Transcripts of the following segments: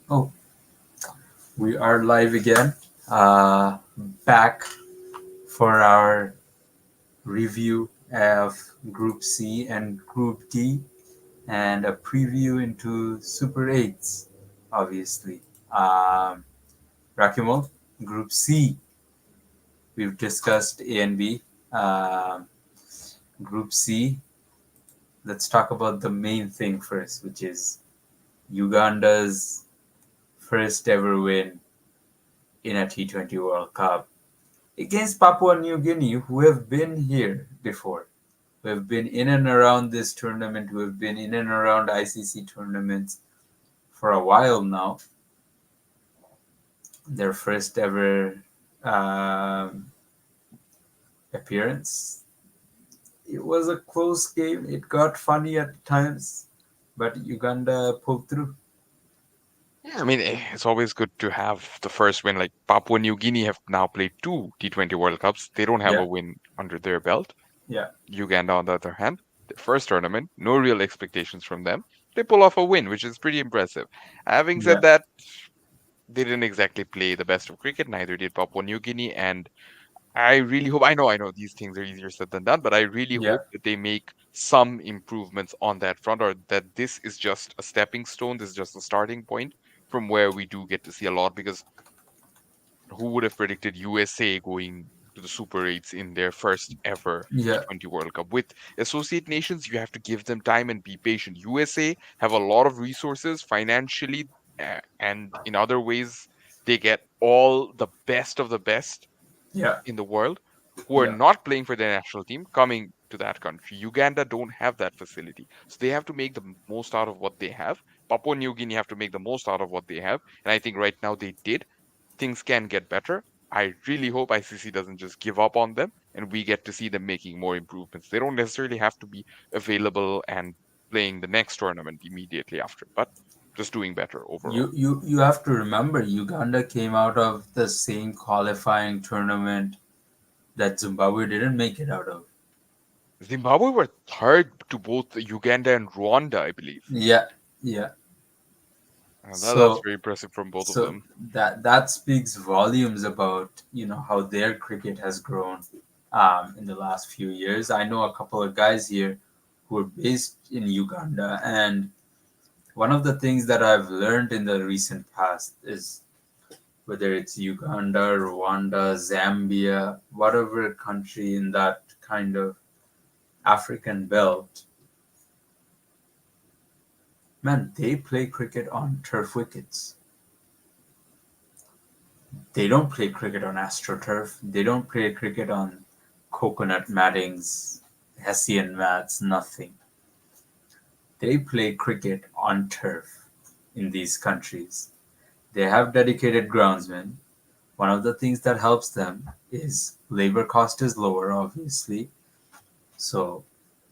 Oh, we are live again. Uh, Back for our review of Group C and Group D, and a preview into Super 8s, obviously. Um, Rakimov, Group C, we've discussed A and B. Um, Group C, let's talk about the main thing first, which is Uganda's first ever win in a T20 World Cup against Papua New Guinea, who have been here before, who have been in and around this tournament, who have been in and around ICC tournaments for a while now. Their first ever um, appearance. It was a close game. It got funny at times, but Uganda pulled through. Yeah, I mean, it's always good to have the first win. Like Papua New Guinea have now played two T20 World Cups. They don't have Yeah, a win under their belt. yeah, Uganda, on the other hand, their first tournament, no real expectations from them. They pull off a win, which is pretty impressive. Having said yeah, that, they didn't exactly play the best of cricket, neither did Papua New Guinea. And I really hope, I know these things are easier said than done, but I really yeah, hope that they make some improvements on that front, or that this is just a stepping stone. This is just a starting point from where we do get to see a lot, because who would have predicted USA going to the Super 8s in their first ever yeah, T20 World Cup? With associate nations, you have to give them time and be patient. USA have a lot of resources financially, and in other ways. They get all the best of the best yeah, in the world who are yeah, not playing for their national team coming to that country. Uganda don't have that facility. So they have to make the most out of what they have. Papua New Guinea have to make the most out of what they have. And I think right now they did. Things can get better. I really hope ICC doesn't just give up on them and we get to see them making more improvements. They don't necessarily have to be available and playing the next tournament immediately after, but just doing better overall. you have to remember Uganda came out of the same qualifying tournament that Zimbabwe didn't make it out of. Zimbabwe were third to both Uganda and Rwanda, I believe. Yeah, yeah. That's So very impressive from both of so them. that speaks volumes about how their cricket has grown in the last few years. I know a couple of guys here who are based in Uganda, and one of the things that I've learned in the recent past is whether it's Uganda, Rwanda, Zambia, whatever country in that kind of African belt, man, they play cricket on turf wickets. They don't play cricket on astroturf. They don't play cricket on coconut mattings, Hessian mats, nothing. They play cricket on turf in these countries. They have dedicated groundsmen. One of the things that helps them is labor cost is lower, obviously. So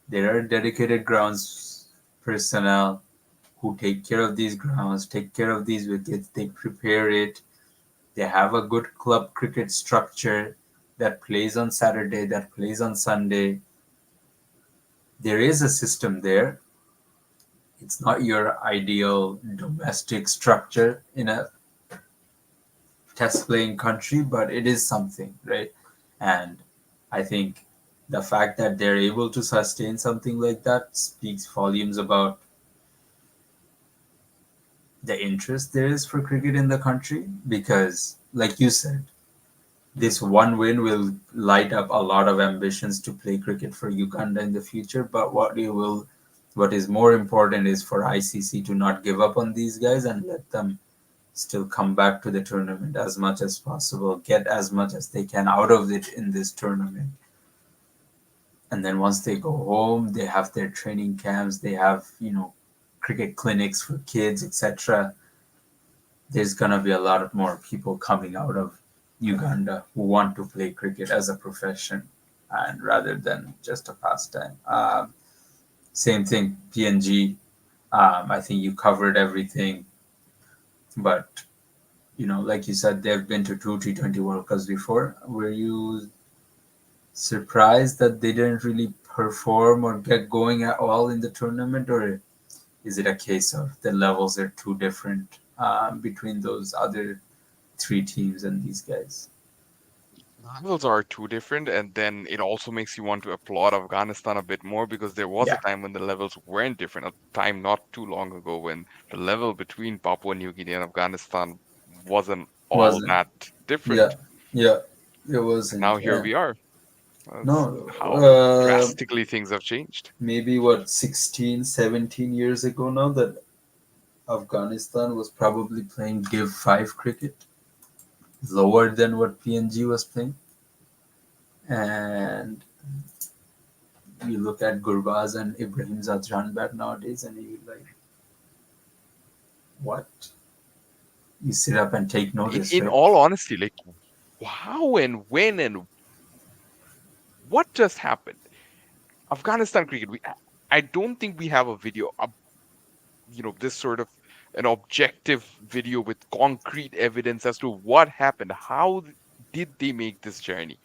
there are dedicated grounds personnel who take care of these grounds, take care of these wickets, they prepare it. They have a good club cricket structure that plays on Saturday, that plays on Sunday. There is a system there. It's not your ideal domestic structure in a test playing country, but it is something, right? And I think the fact that they're able to sustain something like that speaks volumes about the interest there is for cricket in the country because, like you said, this one win will light up a lot of ambitions to play cricket for Uganda in the future. But what is more important is for ICC to not give up on these guys and let them still come back to the tournament as much as possible, get as much as they can out of it in this tournament. And then once they go home, they have their training camps, they have, cricket clinics for kids, etc. There's gonna be a lot of more people coming out of Uganda who want to play cricket as a profession and rather than just a pastime. Same thing, PNG. I think you covered everything, but like you said, they've been to two T20 World Cups before. Were you surprised that they didn't really perform or get going at all in the tournament, or is it a case of the levels are too different? between those other three teams and these guys. Levels are too different, and then it also makes you want to applaud Afghanistan a bit more because there was a Yeah, time when the levels weren't different, a time not too long ago when the level between Papua New Guinea and Afghanistan wasn't all wasn't. that Yeah, different. yeah, it And wasn't. now here we are. That's No, how drastically things have changed. maybe what 16, 17 years ago now that Afghanistan was probably playing Div 5 cricket, lower than what PNG was playing. And you look at Gurbaz and Ibrahim Zadranbat nowadays, and you like, what? You sit up and take notice, In right? all honesty, like how and when and what just happened? Afghanistan cricket, I don't think we have a video, this sort of an objective video with concrete evidence as to what happened. How did they make this journey?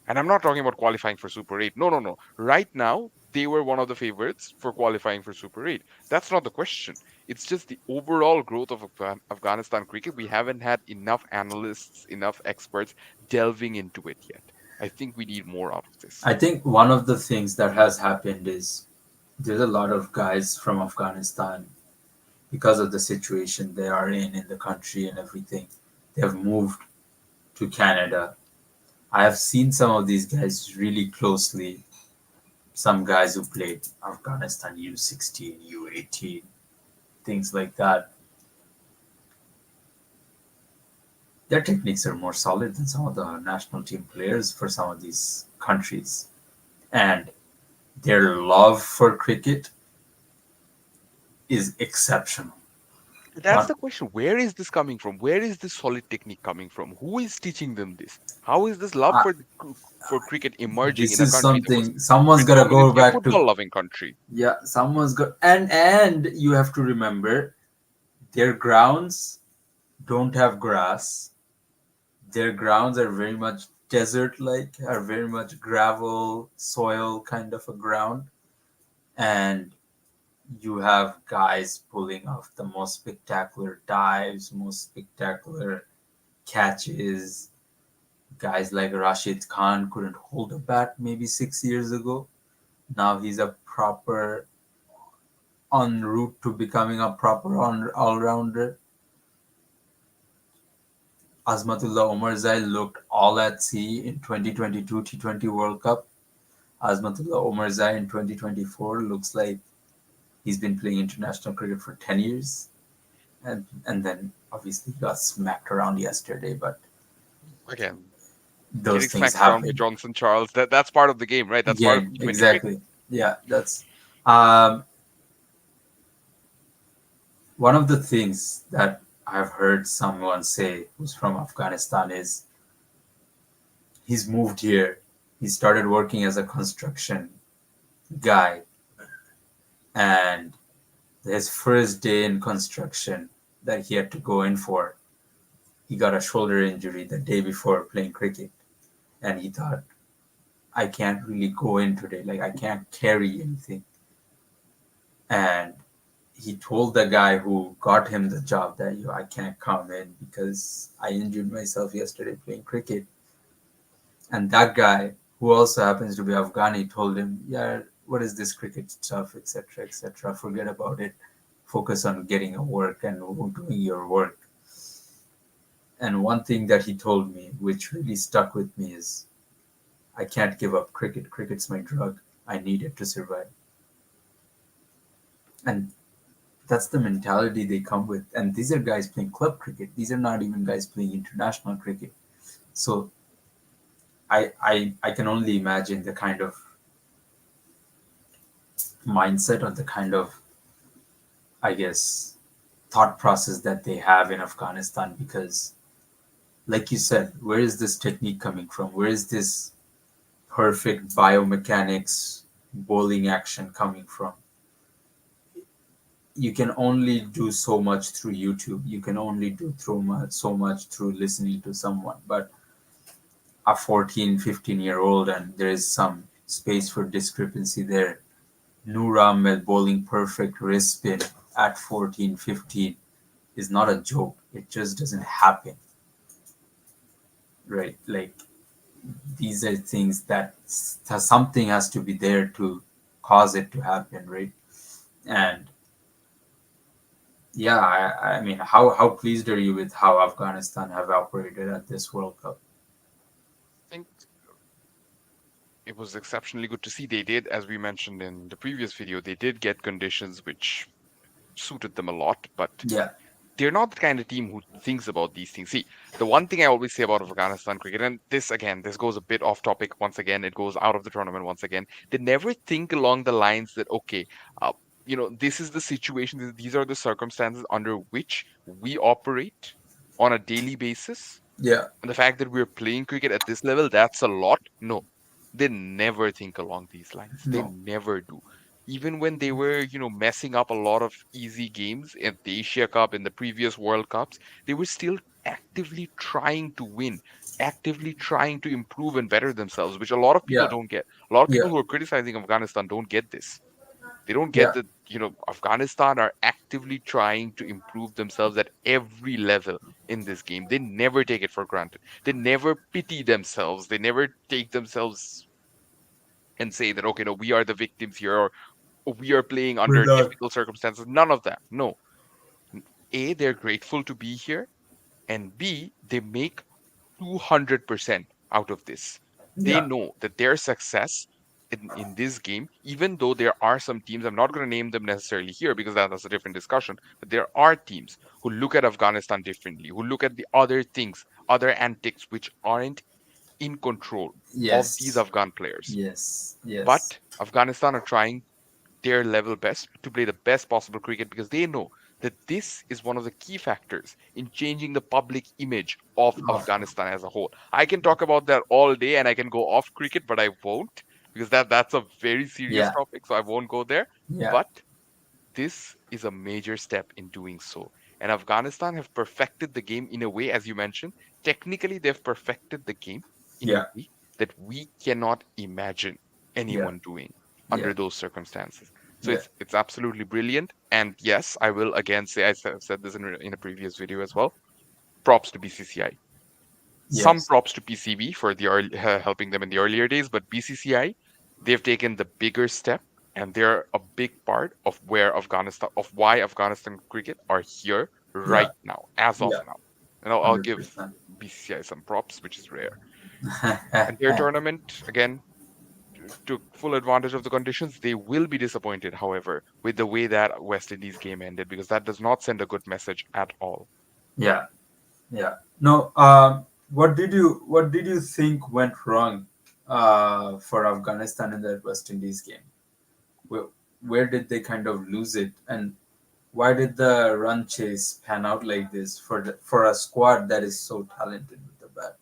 And I'm not talking about qualifying for Super 8. No, no, no. Right now, they were one of the favorites for qualifying for Super 8. That's not the question. It's just the overall growth of Afghanistan cricket. We haven't had enough analysts, enough experts delving into it yet. I think we need more out of this. I think one of the things that has happened is there's a lot of guys from Afghanistan because of the situation they are in the country and everything. They have moved to Canada. I have seen some of these guys really closely. Some guys who played Afghanistan U16, U18, things like that. Their techniques are more solid than some of the national team players for some of these countries. And their love for cricket is exceptional. That's One, the question. Where is this coming from? Where is this solid technique coming from? Who is teaching them this? How is this love uh, for cricket emerging this in a is country that was something someone's got to go predominantly a back to. football loving country? Yeah, someone's got, and you have to remember their grounds don't have grass. Their grounds are very much desert like, are very much gravel soil kind of a ground. And you have guys pulling off the most spectacular dives, most spectacular catches. Guys like Rashid Khan couldn't hold a bat maybe 6 years ago. Now he's a proper en route to becoming a proper all rounder. Azmatullah Omarzai looked all at sea in 2022 T20 World Cup. Azmatullah Omarzai in 2024 looks like he's been playing international cricket for 10 years. And then obviously got smacked around yesterday, but Again, those getting things smacked around by happen. Johnson Charles, that's part of the game, right? That's part of Game, T20 cricket. exactly. Yeah, that's um, one of the things that I've heard someone say who's from Afghanistan is he's moved here. He started working as a construction guy, and his first day in construction that he had to go in for, he got a shoulder injury the day before playing cricket. And he thought, I can't really go in today. Like, I can't carry anything. And he told the guy who got him the job that, I can't come in because I injured myself yesterday playing cricket. And that guy, who also happens to be Afghani, told him, yeah, what is this cricket stuff, etc., etc. Forget about it. Focus on getting a work and doing your work. And one thing that he told me, which really stuck with me, is I can't give up cricket. Cricket's my drug. I need it to survive. And that's the mentality they come with. And these are guys playing club cricket. These are not even guys playing international cricket. So I can only imagine the kind of mindset or the kind of, I guess, thought process that they have in Afghanistan because, like you said, where is this technique coming from? Where is this perfect biomechanics bowling action coming from? You can only do so much through YouTube. You can only do so much through listening to someone. But a 14, 15-year-old, and there is some space for discrepancy there. Noor Ahmed bowling perfect wrist spin at 14, 15. is not a joke. It just doesn't happen, right? Like these are things that something has to be there to cause it to happen, right? And yeah, I mean, how pleased are you with how Afghanistan have operated at this World Cup? I think it was exceptionally good to see. They did, as we mentioned in the previous video, they did get conditions which suited them a lot, but Yeah, they're not the kind of team who thinks about these things. See, the one thing I always say about Afghanistan cricket, and this again, this goes a bit off topic once again, it goes out of the tournament once again. They never think along the lines that, okay, uh, this is the situation, these are the circumstances under which we operate on a daily basis. yeah, And the fact that we're playing cricket at this level, that's a lot. No, they never think along these lines. They no, never do. Even when they were, messing up a lot of easy games at the Asia Cup, in the previous World Cups, they were still actively trying to win, actively trying to improve and better themselves, which a lot of people yeah, don't get. A lot of yeah, people who are criticizing Afghanistan don't get this. They don't get yeah, that, Afghanistan are actively trying to improve themselves at every level in this game. They never take it for granted. They never pity themselves. They never take themselves and say that, okay, no, we are the victims here, or we are playing we're under not. difficult circumstances. None of that. No. A, they're grateful to be here, and B, they make 200% out of this. They Yeah, know that their success in this game, even though there are some teams, I'm not going to name them necessarily here because that's a different discussion, but there are teams who look at Afghanistan differently, who look at the other things, other antics which aren't in control of these yes, Afghan players. yes, yes, But Afghanistan are trying their level best to play the best possible cricket because they know that this is one of the key factors in changing the public image of oh, Afghanistan as a whole. I can talk about that all day and I can go off cricket, but I won't because that's a very serious yeah, topic, so I won't go there. yeah, But this is a major step in doing so. And Afghanistan have perfected the game in a way, as you mentioned, technically they've perfected the game in a yeah, way that we cannot imagine yeah, anyone doing yeah, under those circumstances. So yeah, it's absolutely brilliant. And yes, I will again say I've said this in a previous video as well. Props to BCCI. Some yes, props to PCB for the early, helping them in the earlier days, but BCCI, they've taken the bigger step, and they're a big part of why Afghanistan cricket are here yeah, right now, as of yeah, now. And I'll give 100%. BCCI some props, which is rare. And their tournament again took full advantage of the conditions. They will be disappointed, however, with the way that West Indies game ended, because that does not send a good message at all. Yeah, yeah. No, what did you think went wrong for Afghanistan in that West Indies game? Where, where did they kind of lose it, and why did the run chase pan out like this for a squad that is so talented with the bat?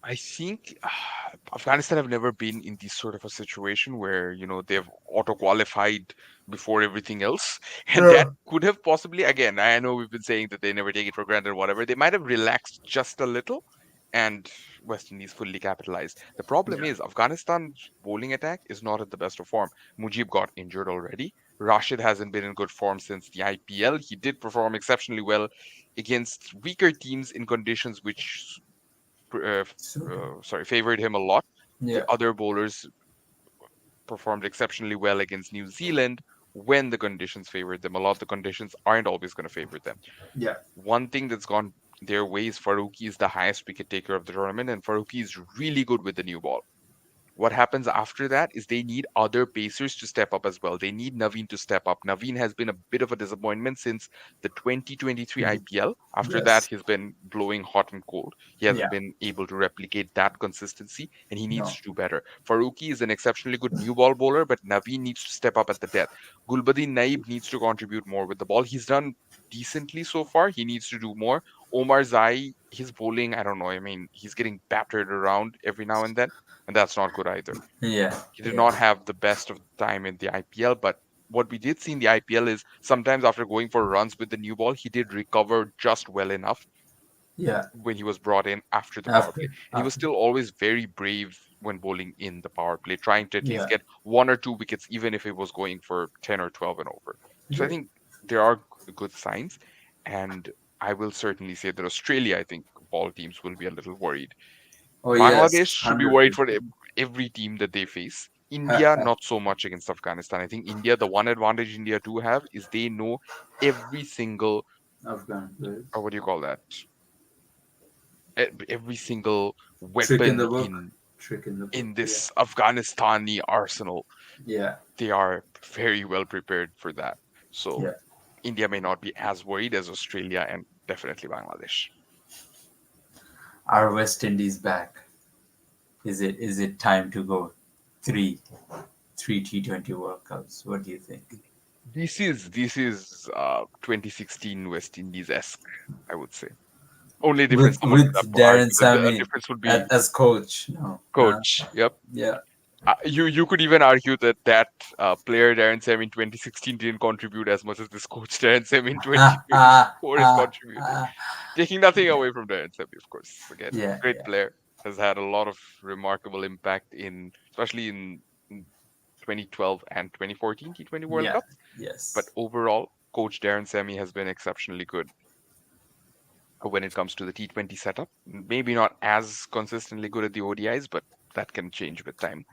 I think Afghanistan have never been in this sort of a situation where they've auto qualified before everything else, and that Yeah, could have possibly, again, I know we've been saying that they never take it for granted or whatever. They might have relaxed just a little, and West Indies fully capitalized. The problem yeah, is Afghanistan's bowling attack is not at the best of form. Mujib got injured already. Rashid hasn't been in good form since the IPL. He did perform exceptionally well against weaker teams in conditions which super. favored him a lot. The Yeah, other bowlers performed exceptionally well against New Zealand when the conditions favored them. A lot of the conditions aren't always going to favor them. yeah, One thing that's gone their way is Faruqi is the highest wicket taker of the tournament, and Faruqi is really good with the new ball. What happens after that is they need other pacers to step up as well. They need Naveen to step up. Naveen has been a bit of a disappointment since the 2023 mhm, IPL. After that, yes, he's been blowing hot and cold. He hasn't yeah, been able to replicate that consistency, and he needs no, to do better. Faruqi is an exceptionally good new ball bowler, but Naveen needs to step up at the death. Gulbadin Naib needs to contribute more with the ball. He's done decently so far. He needs to do more. Omar Zai, his bowling, I don't know. I mean, he's getting battered around every now and that's not good either. yeah, He did yeah, not have the best of the time in the IPL, but what we did see in the IPL is sometimes after going for runs with the new ball, he did recover just well enough yeah. when he was brought in after the power play. After, And he was after, still always very brave when bowling in the power play, trying to at least yeah, get 1 or 2 wickets, even if it was going for 10 or 12 and over. So I great. think there are good signs. And I will certainly say that Australia, I think all teams will be a little worried. Oh Bangladesh yes, should be worried for 100%. every team that they face. India, not so much against Afghanistan. I think India, the one advantage India do have is they know every single, Afghan players. what do you call that? Every single Trick in weapon the book. Trick in the book. in Yeah. this Afghanistani arsenal. Yeah. They are very well prepared for that. So Yeah. India may not be as worried as Australia and definitely Bangladesh. Are West Indies back? Is it time to go three three T20 World Cups? What do you think? This is 2016 West Indies esque, I would say. Only difference With someone could have with to argue Darren that the Sammy difference would be as coach? No. coach. Yep. Yeah. You could even argue that player Darren Sam in 2016 didn't contribute as much as this coach Darren Sam in Ah, ah, 2024 is ah, contributing. ah. Taking nothing Yeah. away from Darren Sam, of course. Again, Yeah. great Yeah. player, has had a lot of remarkable impact in, especially in 2012 and 2014 T20 World Yeah. Cups. But Yes. overall, coach Darren Sammy has been exceptionally good when it comes to the T20 setup. Maybe not as consistently good at the ODIs, but that can change with time.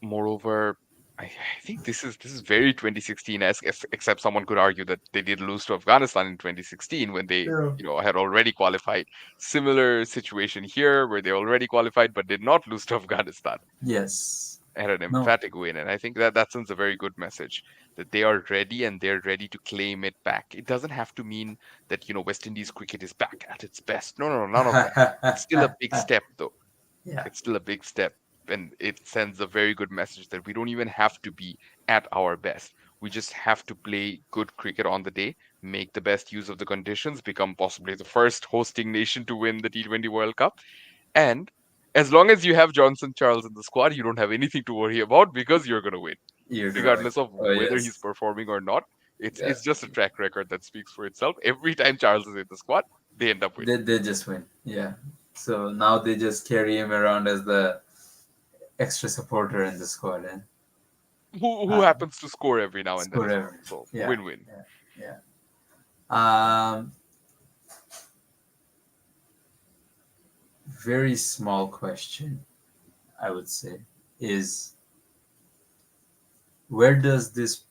Moreover, I think this is very 2016-esque, except someone could argue that they did lose to Afghanistan in 2016 when they, Yeah. had already qualified. Similar situation here where they already qualified but did not lose to Afghanistan, Yes. had an No. emphatic win. And I think that sends a very good message that they are ready and they're ready to claim it back. It doesn't have to mean that, West Indies cricket is back at its best. No, no, no, none of that. It's still a big step, though. Yeah. It's still a big step. And it sends a very good message that we don't even have to be at our best. We just have to play good cricket on the day, make the best use of the conditions, become possibly the first hosting nation to win the T20 World Cup, and as long as you have Johnson Charles in the squad, you don't have anything to worry about because you're going to win, You're right. regardless of Oh whether he's yes. performing or not. It's Yeah. it's just a track record that speaks for itself. Every time Charles is in the squad, they end up winning. They just win. Yeah. So now they just carry him around as the extra supporter in the squad and Who uh, happens to score every now and then score as well. every. So Yeah. win-win. Yeah. Yeah. Very small question, I would say, is where does this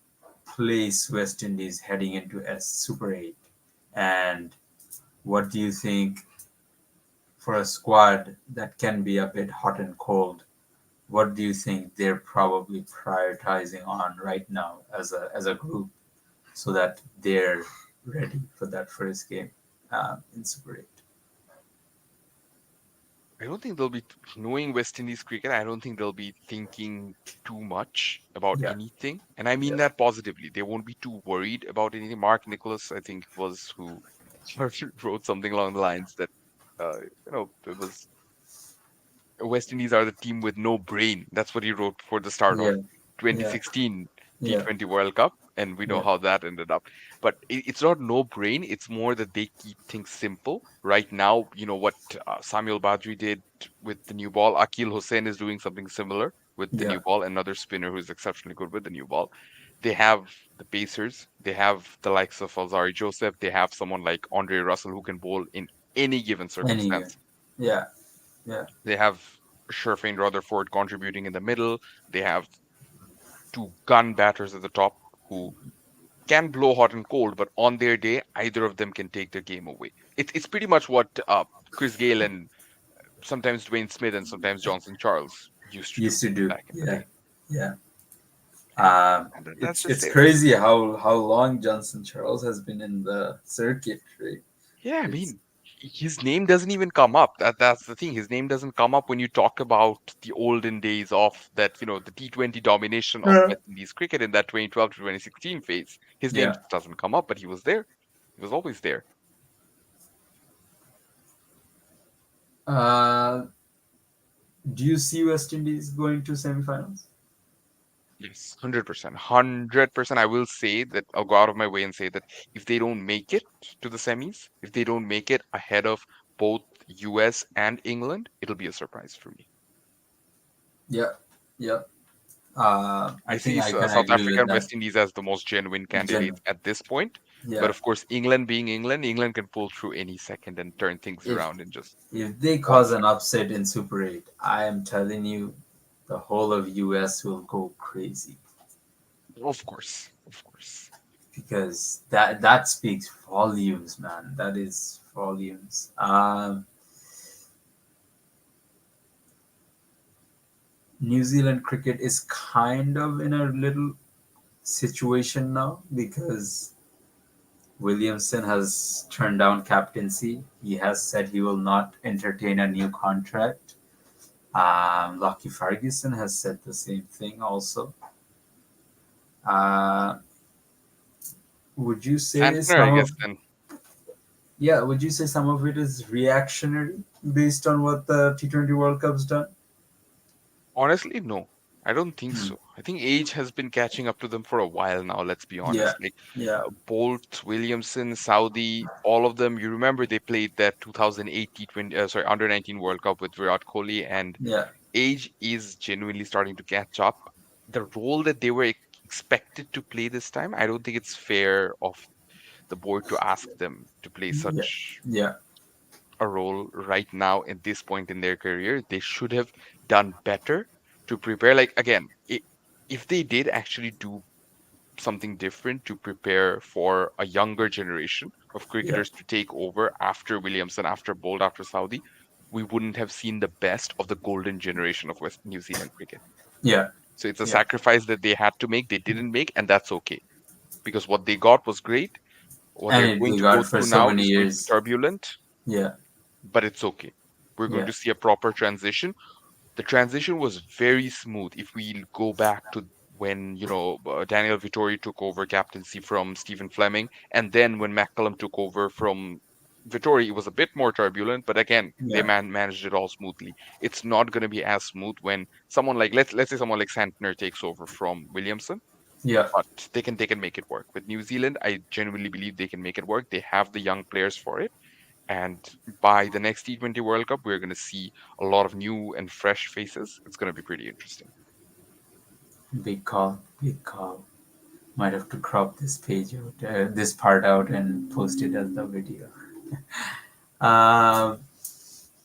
place West Indies heading into S Super 8? And what do you think for a squad that can be a bit hot and cold? What do you think they're probably prioritizing on right now as a group so that they're ready for that first game in Super 8? I don't think they'll be knowing West Indies cricket. I don't think they'll be thinking too much about Yeah, anything, and I mean yeah, that positively. They won't be too worried about anything. Mark Nicholas, I think, was who wrote something along the lines that it was West Indies are the team with no brain. That's what he wrote for the start of yeah, yeah, 2016 yeah, T20 World Cup, and we know yeah, how that ended up. But it's not no brain. It's more that they keep things simple. Right now, you know what Samuel Badri did with the new ball. Akil Hussain is doing something similar with the yeah. new ball. Another spinner who is exceptionally good with the new ball. They have the pacers. They have the likes of Alzari Joseph. They have someone like Andre Russell who can bowl in any given Any game. circumstance. Yeah, yeah, They have Sherfane Rutherford contributing in the middle. They have two gun batters at the top who can blow hot and cold, but on their day, either of them can take the game away. It's pretty much what Chris Gale and sometimes Dwayne Smith and sometimes Johnson Charles used to do used to do. back in the Yeah, day. yeah. And, and that's just It's it. crazy how long Johnson Charles has been in the circuit, right? Yeah, I It's mean, his name doesn't even come up. That's the thing. His name doesn't come up when you talk about the olden days of that, the T20 domination of yeah, West Indies cricket in that 2012 to 2016 phase. His name yeah. just doesn't come up, but he was there. He was always there. Uh, do you see West Indies going to semifinals? Yes, 100%. 100%. I will say that I'll go out of my way and say that if they don't make it to the semis, if they don't make it ahead of both US and England, it'll be a surprise for me. Yeah, yeah. I I think see I can South agree Africa with and that. West Indies as the most genuine Gen- candidates at this point. But Yeah. of course, England being England, England can pull through any second and turn things If around in just they one cause an second. upset in Super 8, I am telling you, the whole of US will go crazy Of course, of course. because that speaks volumes, man. That is volumes. New Zealand cricket is kind of in a little situation now because Williamson has turned down captaincy. He has said he will not entertain a new contract. Lockie Ferguson has said the same thing also. Uh, would you say Santner, I some guess, of then. yeah, would you say some of it is reactionary based on what the T20 World Cup's done? Honestly, no. I don't think Hmm. so. I think age has been catching up to them for a while now, let's be Yeah, honest. Like yeah, Bolt, Williamson, Saudi, all of them, you remember they played that 2008 T20, sorry, under 19 World Cup with Virat Kohli, and yeah, age is genuinely starting to catch up. The role that they were expected to play this time, I don't think it's fair of the board to ask them to play yeah, such yeah, a role right now at this point in their career. They should have done better to prepare. Like again, if they did actually do something different to prepare for a younger generation of yeah, cricketers to take over after Williamson, after Bolt, after Saudi, we wouldn't have seen the best of the golden generation of West New Zealand cricket. yeah, So it's a yeah. sacrifice that they had to make, they didn't make, and that's okay because what they got was great. What And they're it going they to got go it for through so now many is going to be years. turbulent, Yeah, but it's okay. We're going yeah, to see a proper transition. The transition was very smooth. If we go back to when Daniel Vittori took over captaincy from Stephen Fleming, and then when McCullum took over from Vittori, it was a bit more turbulent, but again, they yeah, managed it all smoothly. It's not going to be as smooth when someone like let's say someone like Santner takes over from Williamson, yeah. but they can make it work. With New Zealand, I genuinely believe they can make it work. They have the young players for it. And by the next T20 World Cup, we're going to see a lot of new and fresh faces. It's going to be pretty interesting. Big call, big call. Might have to crop this page out, this part out, and post it as the video. Um,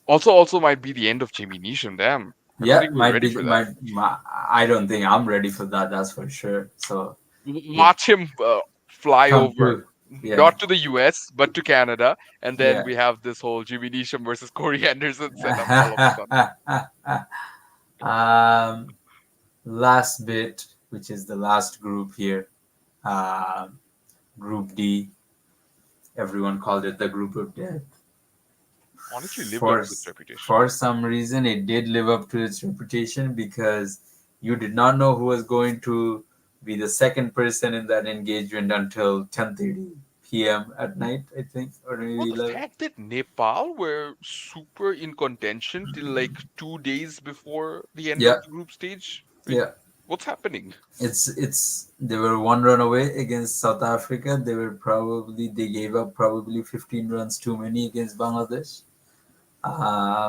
Also might be the end of Jimmy Neesham. Damn, I don't yeah, think we're might ready be, for that. I don't think I'm ready for that. That's for sure. So it Watch him fly come over, true. Yeah, not to the US, but to Canada. And then yeah. we have this whole Jimmy Neesham versus Corey Anderson setup all of a sudden. um, last bit, which is the last group here, um, Group D. Everyone called it the Group of Death. Honestly, lived up For to its reputation. for some reason, it did live up to its reputation because you did not know who was going to be the second person in that engagement until 10:30 p.m. at night, I think, or Well, maybe the 11. fact that Nepal were super in contention till like 2 days before the end Yeah, of the group stage. Like, yeah. what's happening? It's they were one run away against South Africa. They gave up probably 15 runs too many against Bangladesh.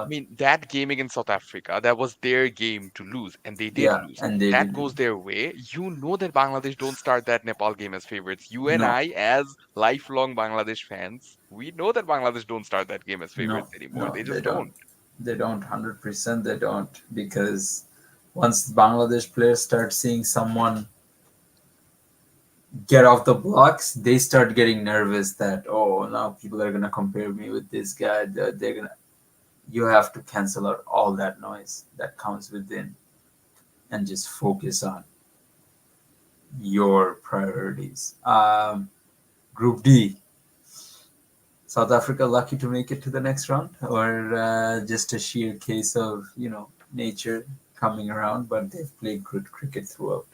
I Uh, mean, that game against South Africa, that was their game to lose, and they did yeah, lose. and they That did goes their way. You know that Bangladesh don't start that Nepal game as favorites. You and no, I, as lifelong Bangladesh fans, we know that Bangladesh don't start that game as no, favorites anymore. no. They They just don't. don't. They don't. 100% they don't because once Bangladesh players start seeing someone get off the blocks, they start getting nervous that oh now people are gonna compare me with this guy. They're gonna. You have to cancel out all that noise that comes within and just focus on your priorities. Group D, South Africa lucky to make it to the next round, or just a sheer case of nature coming around, but they've played good cricket throughout.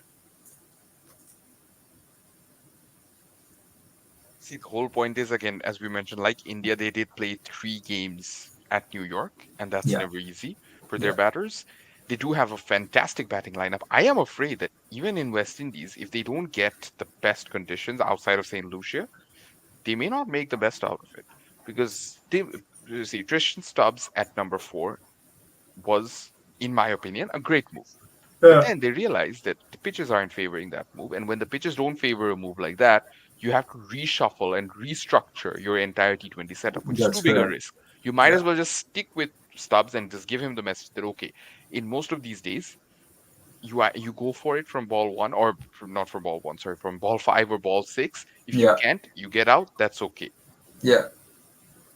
See, the whole point is again, as we mentioned, like India, they did play 3 games at New York, and that's Yeah, never easy for their yeah, batters. They do have a fantastic batting lineup. I am afraid that even in West Indies, if they don't get the best conditions outside of St. Lucia, they may not make the best out of it. Because you see, Tristan Stubbs at number 4 was, in my opinion, a great move. But yeah, then they realized that the pitches aren't favoring that move. And when the pitches don't favor a move like that, You have to reshuffle and restructure your entire T20 setup, which is too That's big a correct. risk. You might Yeah. as well just stick with Stubbs and just give him the message that okay, in most of these days, you go for it from ball one or not from ball one, sorry, from ball five or ball six. If you Yeah. can't, you get out. That's okay. Yeah.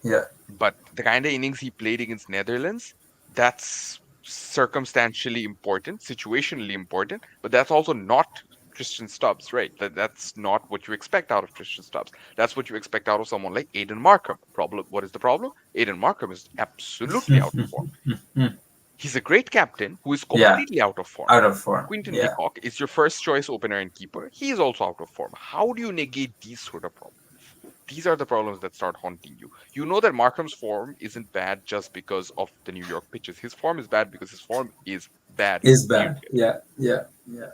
Yeah. But the kind of innings he played against Netherlands, that's circumstantially important, situationally important, but that's also not Christian Stubbs, right? That's not what you expect out of Christian Stubbs. That's what you expect out of someone like Aiden Markham. Problem, what is the problem? Aiden Markham is absolutely out of form. He's a great captain who is Yeah. completely out of form. Out of form. Quinton de Yeah. Kock is your first choice opener and keeper. He is also out of form. How do you negate these sort of problems? These are the problems that start haunting you. You know that Markham's form isn't bad just because of the New York pitches. His form is bad because his form is bad, Is bad. period. Yeah. Yeah. Yeah.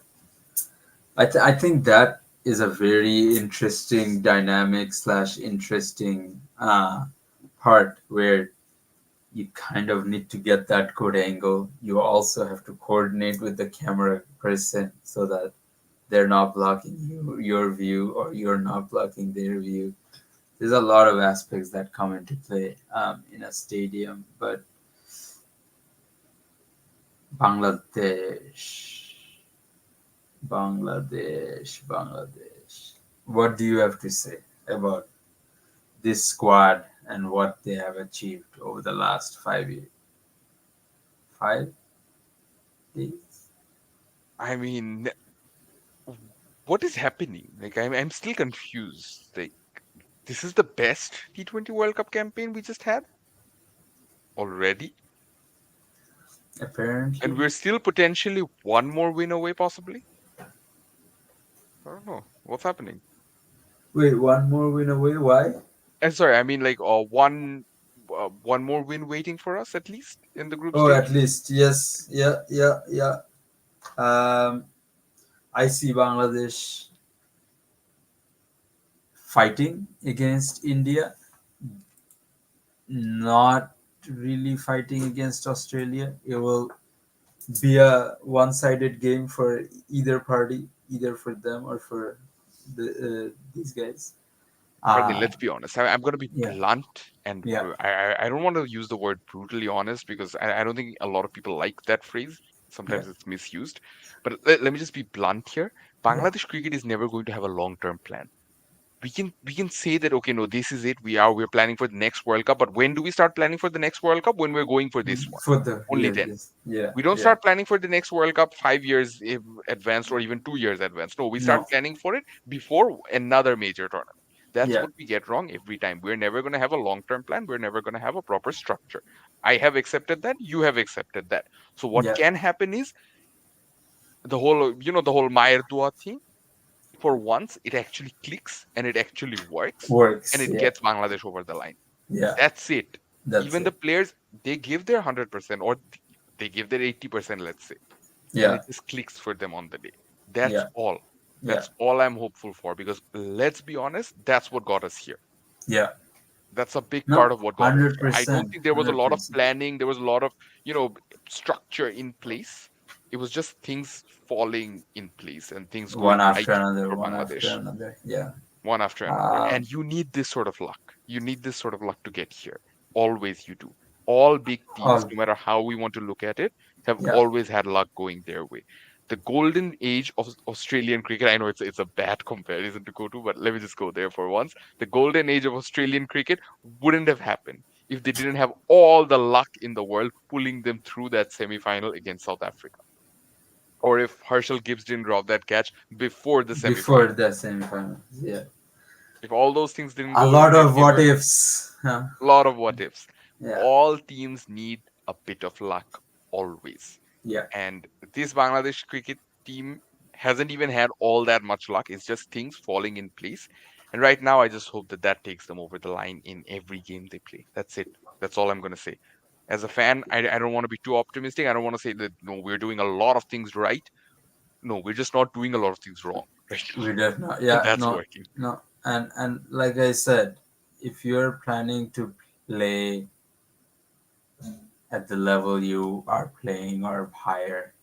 I think that is a very interesting dynamic slash interesting part where you kind of need to get that good angle. You also have to coordinate with the camera person so that they're not blocking your view, or you're not blocking their view. There's a lot of aspects that come into play in a stadium. But Bangladesh, Bangladesh. What do you have to say about this squad and what they have achieved over the last 5 years? 5 days? I mean, what is happening? Like, I'm still confused. Like, this is the best T20 World Cup campaign we just had already, and Apparently. we're still potentially one more win away, possibly. I don't know what's happening. Wait, one more win away? Why? And sorry, I mean like one more win waiting for us at least in the group Oh, at stages. least yes, yeah, yeah, yeah. Um, I see Bangladesh fighting against India, not really fighting against Australia. It will be a one-sided game for either party, either for them or for these guys. Fardin, Uh, let's be honest. I'm going to be yeah, blunt, and yeah, I don't want to use the word brutally honest because I don't think a lot of people like that phrase. yeah, Sometimes it's misused. But let me just be blunt here. yeah. Bangladesh cricket is never going to have a long-term plan. We can say that okay, no, this is it. We're planning for the next World Cup. But when do we start planning for the next World Cup? When we're going for this one. For the Only yes, then. yes, yeah, We don't yeah. start planning for the next World Cup 5 years advanced or even 2 years advanced. No, we start No, planning for it before another major tournament. That's yeah, what we get wrong every time. We're never going to have a long term plan. We're never going to have a proper structure. I have accepted that. You have accepted that. So what yeah. can happen is the whole Mayer Dua thing. For once, it actually clicks and it actually works and Works. it Yeah, gets Bangladesh over the line. yeah. That's it. That's Even the it. players, they give their 100% or they give their 80%, let's say, and Yeah, it just clicks for them on the day. That's yeah, all. yeah. That's all I'm hopeful for because let's be honest, that's what got us here. Yeah. That's a big No, part of what got us hundred here. I don't percent, think there was a hundred lot of percent. planning, there was a lot of, you know, structure in place. It was just things falling in place and things One going after right another, for one after Bangladesh another. Yeah. one after another. Um. And you need this sort of luck. You need this sort of luck to get here. Always you do. All big teams, All. no matter how we want to look at it, have Yeah. always had luck going their way. The golden age of Australian cricket, I know it's a bad comparison to go to, but let me just go there for once. The golden age of Australian cricket wouldn't have happened if they didn't have all the luck in the world pulling them through that semi final against South Africa. Or if Herschel Gibbs didn't drop that catch before the semi Before final. the semifinals. Yeah. If all those things didn't A go in lot their of what favor, ifs. Huh? a lot of what ifs. Yeah. All teams need a bit of luck always. Yeah. And this Bangladesh cricket team hasn't even had all that much luck. It's just things falling in place. And right now, I just hope that that takes them over the line in every game they play. That's it. That's all I'm going to say. As a fan, I don't want to be too optimistic. I don't want to say that, no, we're doing a lot of things right. No, we're just not doing a lot of things wrong right now. We def not. And Yeah. that's No. working. No. And like I said, if you're planning to play at the level you are playing or higher,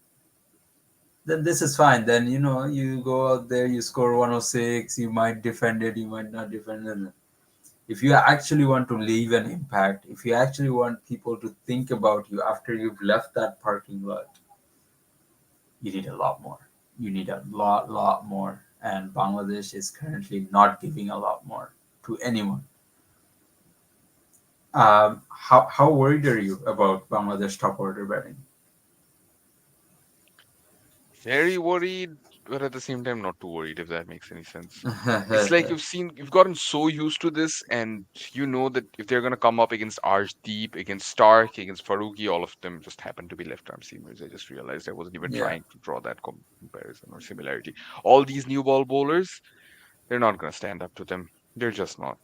then this is fine. Then you go out there, you score 106. You might defend it, you might not defend it. If you actually want to leave an impact, if you actually want people to think about you after you've left that parking lot, you need a lot more. You need a lot more. And Bangladesh is currently not giving a lot more to anyone. How worried are you about Bangladesh top order batting? Very worried, but at the same time not too worried, if that makes any sense. It's like you've gotten so used to this, and you know that if they're gonna come up against Arshdeep, against Stark, against Faruqi, all of them just happen to be left arm seamers. I just realized I wasn't even Yeah, trying to draw that comparison or similarity. All these new ball bowlers, they're not gonna stand up to them. They're just not.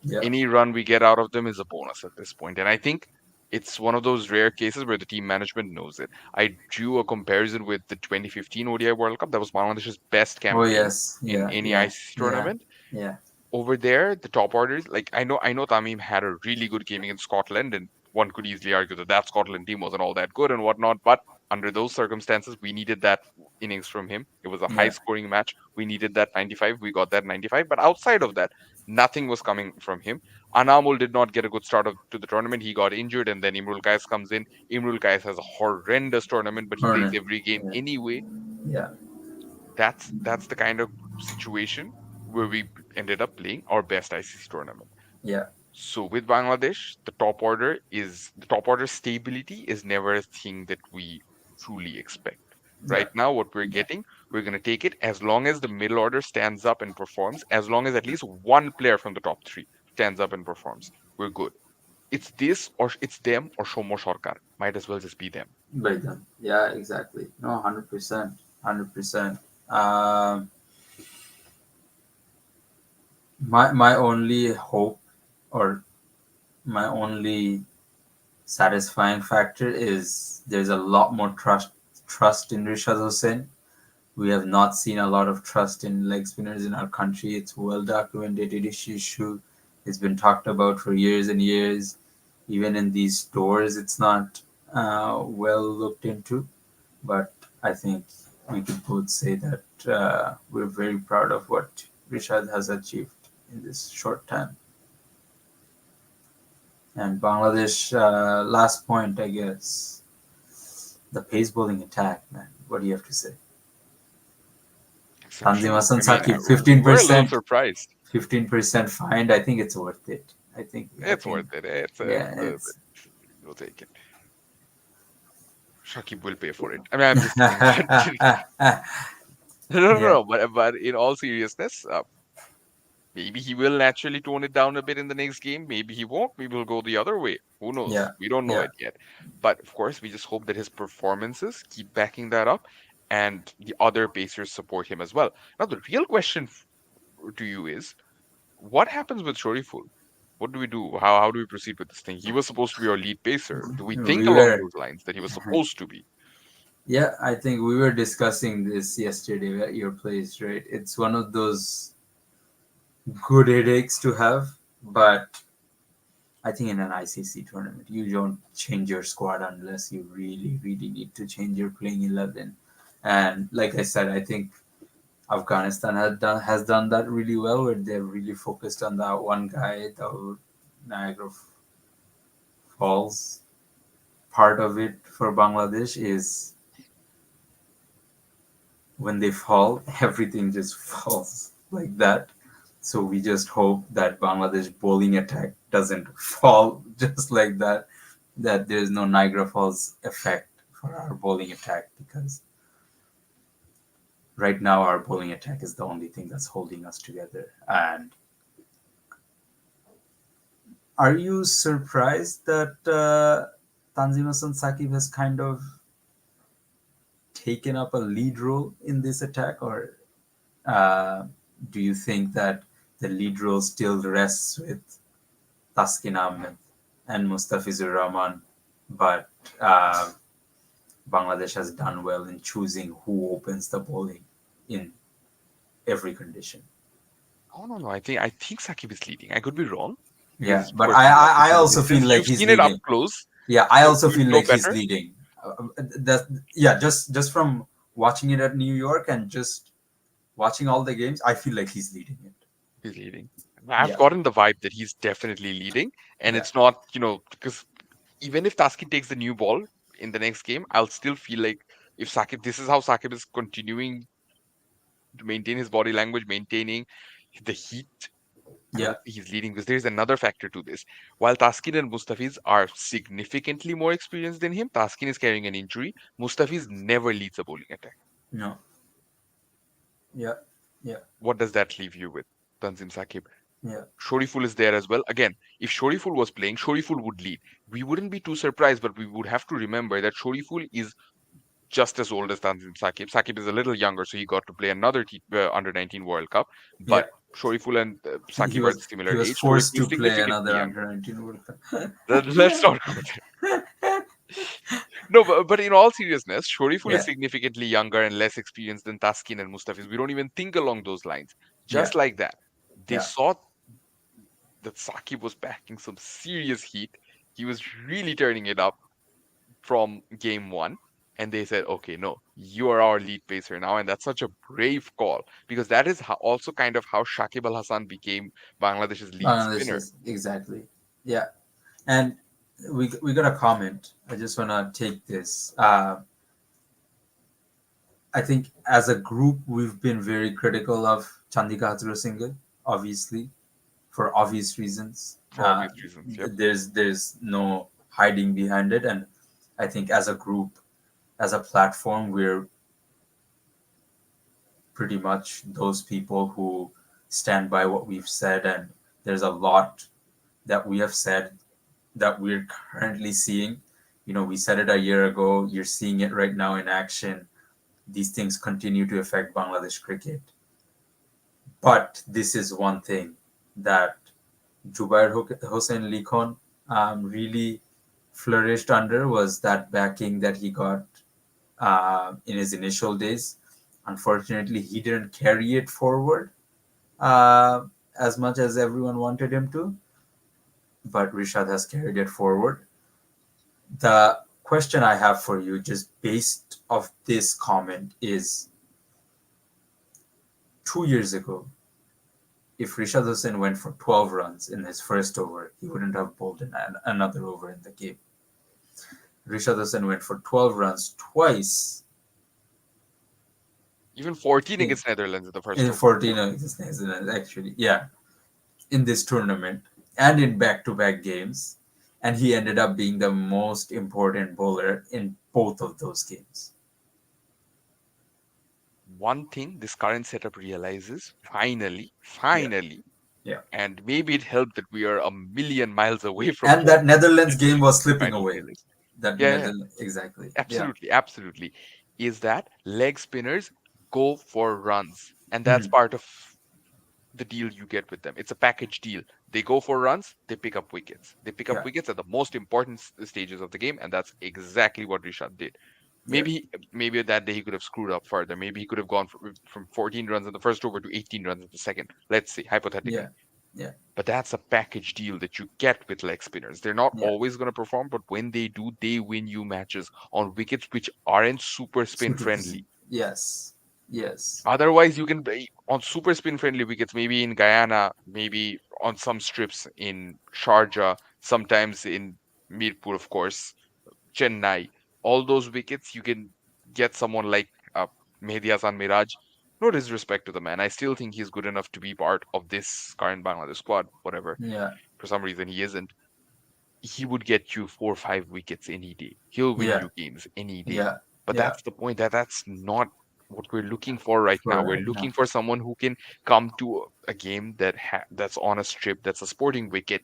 yeah. Any run we get out of them is a bonus at this point. And I think it's one of those rare cases where the team management knows it. I drew a comparison with the 2015 ODI World Cup. That was Bangladesh's best Oh campaign yes, in yeah, any yeah, ICC yeah, tournament. yeah. Over there, the top orders, like I know Tamim had a really good game against Scotland, and one could easily argue that that Scotland team wasn't all that good and whatnot. But under those circumstances, we needed that innings from him. It was a high Yeah, scoring match. We needed that 95. We got that 95. But outside of that, nothing was coming from him. Anamul did not get a good start to the tournament. He got injured, and then Imrul Kais comes in. Imrul Kais has a horrendous tournament, but he plays Hornet. every game Yeah, anyway. yeah, That's the kind of situation where we ended up playing our best ICC tournament. yeah, So with Bangladesh, the top order stability is never a thing that we truly expect. yeah, Right now, what we're yeah, getting, we're going to take it as long as the middle order stands up and performs, as long as at least one player from the top three stands up and performs. We're good. It's this or it's them or Shomo Sarkar. Might as well just be them. by them. Yeah, exactly. No, 100%, 100%. Um, my only hope, or my only satisfying factor, is there's a lot more trust in Rishad Hussain. We have not seen a lot of trust in leg spinners in our country. It's well documented issue. It's been talked about for years and years. Even in these stores, it's not well looked into. But I think we can both say that we're very proud of what Rishad has achieved in this short time. And Bangladesh, last point, I guess, the pace bowling attack, man. What do you have to say? Tanzim Exceptional. Hassan I mean, Saqib, we were a little 15%, surprised. 15% fined. I think it's worth it. I It's think, worth it. It's a, yeah, it's a, it's. we'll take it. Shakib will pay for it. I mean, I'm just kidding. But no, no, Yeah, no. But in all seriousness, maybe he will naturally tone it down a bit in the next game. Maybe he won't. Maybe he'll go the other way. Who yeah, knows? We don't know yeah, it yet. But of course, we just hope that his performances keep backing that up, and the other Pacers support him as well. Now, the real question to you is, what happens with Shoriful? What do we do? How do we proceed with this thing? He was supposed to be our lead pacer. Do we think we along were. those lines that he was supposed to be? Yeah, I think we were discussing this yesterday at your place, right? It's one of those good headaches to have, but I think in an ICC tournament, you don't change your squad unless you really, really need to change your playing 11. And like I said, I think Afghanistan has done that really well, where they're really focused on that one guy, the Niagara Falls. Part of it for Bangladesh is when they fall, everything just falls like that. So we just hope that Bangladesh bowling attack doesn't fall just like that. That there's no Niagara Falls effect for our bowling attack, because right now our bowling attack is the only thing that's holding us together. And are you surprised that Tanzim Hassan Saqib has kind of taken up a lead role in this attack, or uh, do you think that the lead role still rests with Taskin Ahmed and Mustafizur Rahman, but Bangladesh has done well in choosing who opens the bowling in every condition? Oh no, no. I think Sakib is leading. I could be wrong Yeah, because, of but course, he's watching I from a also feel distance. like You've he's seen it up leading. close. Yeah, I You also you feel know like he's better. leading. That, yeah, just from watching it at New York and just watching all the games, I feel like he's leading it. He's leading. I've Yeah, gotten the vibe that he's definitely leading, and yeah, it's not, because even if Taski takes the new ball in the next game, I'll still feel like if Sakib, this is how Sakib is continuing to maintain his body language, maintaining the heat, I yeah. would say he's leading because there's another factor to this. While Taskin and Mustafiz are significantly more experienced than him, Taskin is carrying an injury. Mustafiz never leads a bowling attack. No, yeah, yeah, What does that leave you with, Tanzim Sakib? yeah. Shoriful is there as well. Again, if Shoriful was playing, Shoriful would lead. We wouldn't be too surprised, but we would have to remember that Shoriful is just as old as Tanzim Sakib. Sakib is a little younger, so he got to play another under 19 World Cup. Yeah. But Shoriful and He Sakib are the was he similar was age. Shoriful forced is to play significantly another younger. under 19 World Cup. Let's not go there. No, but in all seriousness, Shoriful is Yeah, significantly younger and less experienced than Taskin and Mustafiz. We don't even think along those lines. yeah, Just like that, they yeah. saw that Sakib was packing some serious heat. He was really turning it up from game one. And they said, okay, no, you are our lead pacer now. And that's such a brave call because that is also kind of how Shakib Al Hassan became Bangladesh's lead Bangladesh spinner. is exactly. Yeah, and we got a comment. I just wanna take this. I think as a group we've been very critical of Chandika Hazra, obviously for obvious reasons. For obvious reasons. Yep. There's no hiding behind it, and I think as a group, as a platform, we're pretty much those people who stand by what we've said, and there's a lot that we have said that we're currently seeing. We said it a year ago. You're seeing it right now in action. These things continue to affect Bangladesh cricket. But this is one thing that Jubair Hossein Likhon really flourished under was that backing that he got in his initial days. Unfortunately, he didn't carry it forward uh, as much as everyone wanted him to, but Rishad has carried it forward. The question I have for you, just based off this comment, is 2 years ago, if Rishad Hossain went for 12 runs in his first over, he wouldn't have bowled in another over in the game. Rishad Hossain went for 12 runs twice Even 14 in, against Netherlands in the first in over. 14 of his actually. Yeah, in this tournament and in back to back games. And he ended up being the most important bowler in both of those games. One thing this current setup realizes, Yeah, finally, yeah. and maybe it helped that we are a million miles away from And home that Netherlands in game was the slipping final away. playlist. That Yeah, yeah, Netherlands, exactly. Yeah. absolutely, absolutely. Is that leg spinners go for runs, and that's Mhm. part of the deal you get with them. It's a package deal. They go for runs, they pick up wickets. They pick up Yeah, wickets at the most important stages of the game, and that's exactly what Rishad did. yeah, Maybe that day he could have screwed up further. Maybe he could have gone from 14 runs in the first over to 18 runs in the second. Let's say yeah, hypothetically. yeah, But that's a package deal that you get with leg spinners. They're not yeah. always going to perform, but when they do, they win you matches on wickets which aren't super spin Super. friendly. Yes, yes. Otherwise, you can play on super spin friendly wickets, maybe in Guyana, maybe on some strips in Sharjah, sometimes in Mirpur, of course, Chennai. All those wickets, you can get someone like Mehdi Hasan Miraj. No disrespect to the man. I still think he's good enough to be part of this current Bangladesh squad, whatever. Yeah, For some reason, he isn't. He would get you 4 or 5 wickets any day. He'll win yeah, you games any day. yeah, But yeah. that's the point that's not what we're looking for right now. For We're right now. looking for someone who can come to a game that's on a strip, that's a sporting wicket.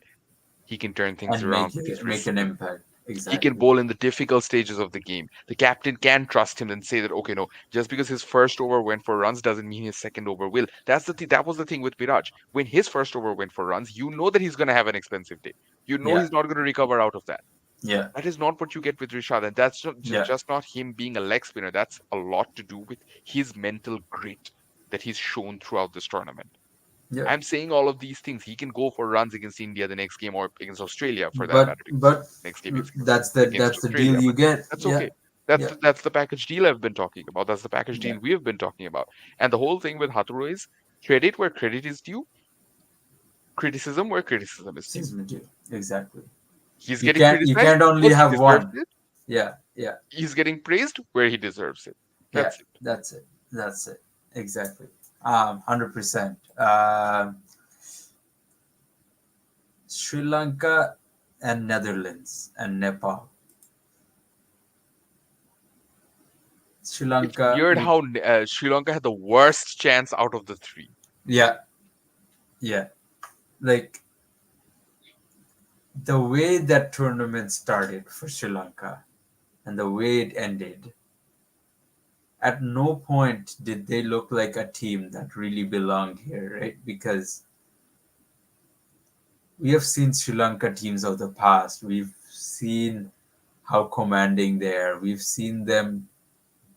He can turn things And around with his wrist make an spin. impact. He can Exactly. bowl in the difficult stages of the game. The captain can trust him and say that, okay, no, just because his first over went for runs doesn't mean his second over will. That was the thing with Viraj. When his first over went for runs, you know that he's going to have an expensive day. You know Yeah, he's not going to recover out of that. yeah, That is not what you get with Rishad, and that's yeah, just not him being a leg spinner. That's a lot to do with his mental grit that he's shown throughout this tournament. yeah. I'm saying all of these things. He can go for runs against India the next game or against Australia for that But matter, because next game is that's against the deal Australia. you But get. that's Yeah, okay. That's yeah. that's the package deal I've been talking about. That's the package Yeah. deal we have been talking about. And the whole thing with Haturo is credit where credit is due, criticism where criticism is due. Season 2. Exactly. He's You getting can't you criticized can't only because he have deserves one. it. Yeah, yeah, He's getting praised where he deserves it. yeah. That's it. That's it. That's it. Exactly. 100%. Sri Lanka and Netherlands and Nepal. Sri It's Lanka, weird we how Sri Lanka had the worst chance out of the three. yeah, yeah. Like the way that tournament started for Sri Lanka and the way it ended, at no point did they look like a team that really belonged here, right? Because we have seen Sri Lanka teams of the past. We've seen how commanding they are. We've seen them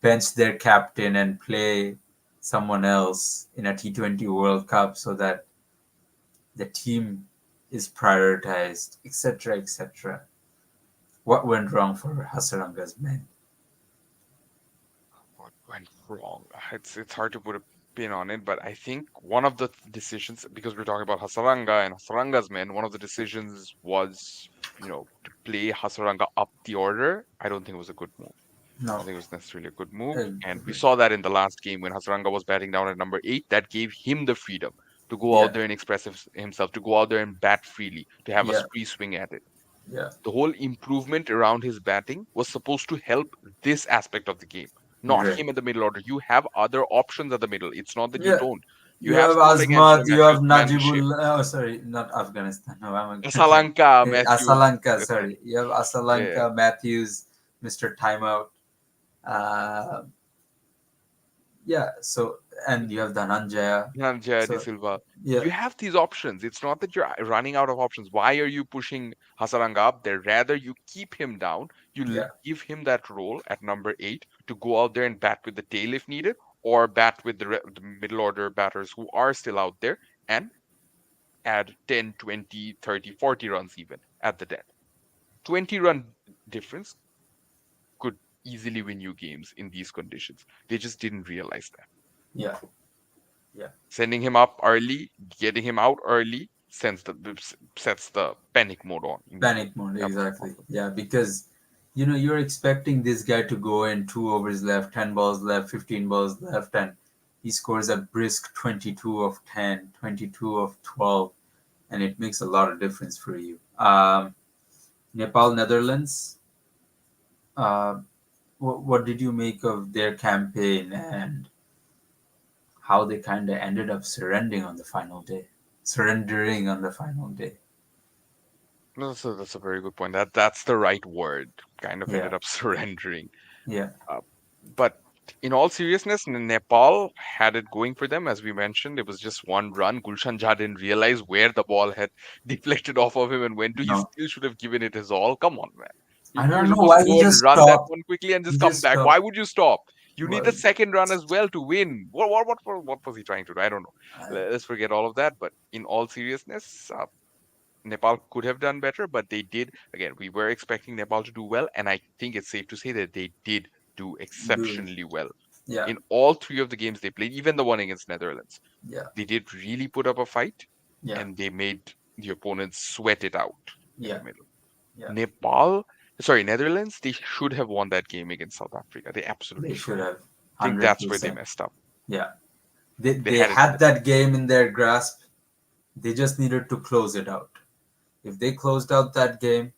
bench their captain and play someone else in a T20 World Cup so that the team is prioritized, etc., etc. What went wrong for Hasaranga's men? What went wrong? It's hard to put a pin on it, but I think one of the decisions, because we're talking about Hasaranga and Hasaranga's men, one of the decisions was, to play Hasaranga up the order. I don't think it was a good move. I don't No, think it was necessarily a good move. And we agree. saw that in the last game when Hasaranga was batting down at number 8. That gave him the freedom to go Yeah, out there and express himself, to go out there and bat freely, to have a yeah, spree swing at it. yeah. The whole improvement around his batting was supposed to help this aspect of the game, not Great. him at the middle order. You have other options at the middle. It's not that you Yeah, don't. You you have have someone like Angelo Azmat, you have Matthews to man the ship. Najibul. Oh, sorry, not Afghanistan. No, I'm sorry. Asalanka Matthews. Asalanka, That's right. sorry. You have Yeah. Asalanka, Matthews, Mr. Timeout. Uh, yeah, so, and you have Dhananjaya. Jaya De So, Silva. yeah, You have these options. It's not that you're running out of options. Why are you pushing Hasaranga up there? Rather, you keep him down. You yeah, give him that role at number 8 to go out there and bat with the tail if needed, or bat with the middle order batters who are still out there and add 10, 20, 30, 40 runs even at the death. 20-run difference could easily win you games in these conditions. They just didn't realize that. yeah, yeah. Sending him up early, getting him out early sets the panic mode on Panic immediately. mode, exactly. Absolutely. Yeah, because you're expecting this guy to go in 2 overs left, 10 balls left, 15 balls left, and he scores a brisk 22 of 10, 22 of 12, and it makes a lot of difference for you. Nepal, Netherlands, uh, what did you make of their campaign and how they kind of ended up surrendering on the final day? Surrendering on the final day. No, that's a very good point. That's the right word. Kind of Yeah, ended up surrendering. yeah, Uh, but in all seriousness, Nepal had it going for them. As we mentioned, it was just one run. Gulshan Jha didn't realize where the ball had deflected off of him and went to. He no. still should have given it his all. Come on, man. I You were don't know supposed to why he go and just run that stopped. one quickly and He just come just back. Why stopped. would you stop? You need the Well, second run as well to win. What was he trying to do? I don't know. I, Let's forget all of that. But in all seriousness, Nepal could have done better, but they did. Again, we were expecting Nepal to do well, and I think it's safe to say that they did do do exceptionally well. yeah, In all three of the games they played, even the one against Netherlands, yeah, they did really put up a fight yeah, and they made the opponents sweat it out in the yeah, middle. yeah. Nepal, sorry, Netherlands, they should have won that game against South Africa. They absolutely They should should have. have I think that's where they 100%. messed up. Yeah, they They they had it in had the bag. that game in their grasp. They just needed to close it out. If they closed out that game,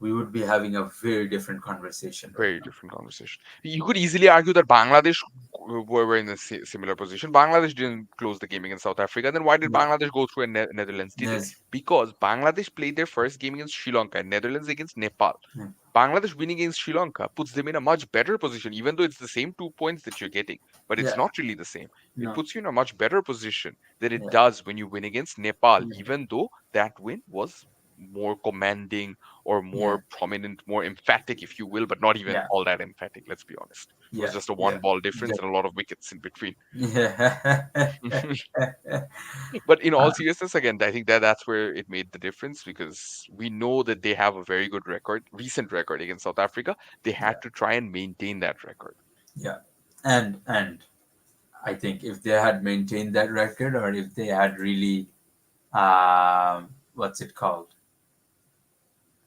we would be having a very different conversation right Very now. different conversation. You could easily argue that Bangladesh were in a similar position. Bangladesh didn't close the game against South Africa. Then why did Yeah, Bangladesh go through and Netherlands did it? yes, Because Bangladesh played their first game against Sri Lanka and Netherlands against Nepal. yeah, Bangladesh winning against Sri Lanka puts them in a much better position, even though it's the same 2 points that you're getting, but it's yeah, not really the same. It no, puts you in a much better position than it yeah, does when you win against Nepal, yeah, even though that win was more commanding or Yeah, more prominent, more emphatic, if you will, but not even yeah, all that emphatic. Let's be honest. It was yeah, just a yeah, one ball difference yeah, and a lot of wickets in between. yeah. But in all Uh, seriousness, again, I think that that's where it made the difference because we know that they have a very good record, recent record against South Africa. They had yeah, to try and maintain that record. yeah. And I think if they had maintained that record, or if they had really, what's it called,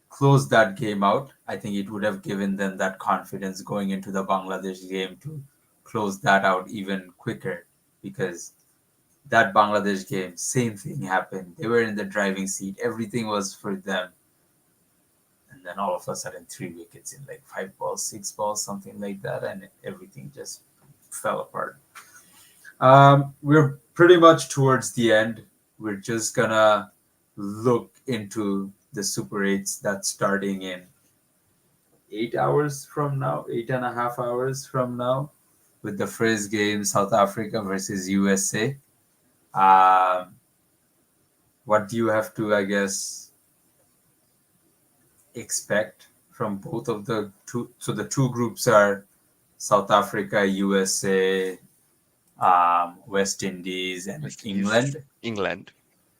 closed that game out, I think it would have given them that confidence going into the Bangladesh game to close that out even quicker. Because that Bangladesh game, same thing happened. They were in the driving seat. Everything was for them. And then all of a sudden, 3 wickets in like 5 balls, 6 balls, something like that. And everything just fell apart. We're pretty much towards the end. We're just gonna look into the Super 8s that's starting in 8 hours from now, 8.5 hours from now, with the first game, South Africa versus USA. Um, what do you have to, I guess, expect from both of the two? So the two groups are South Africa, USA, West Indies, and West Indies, England, England,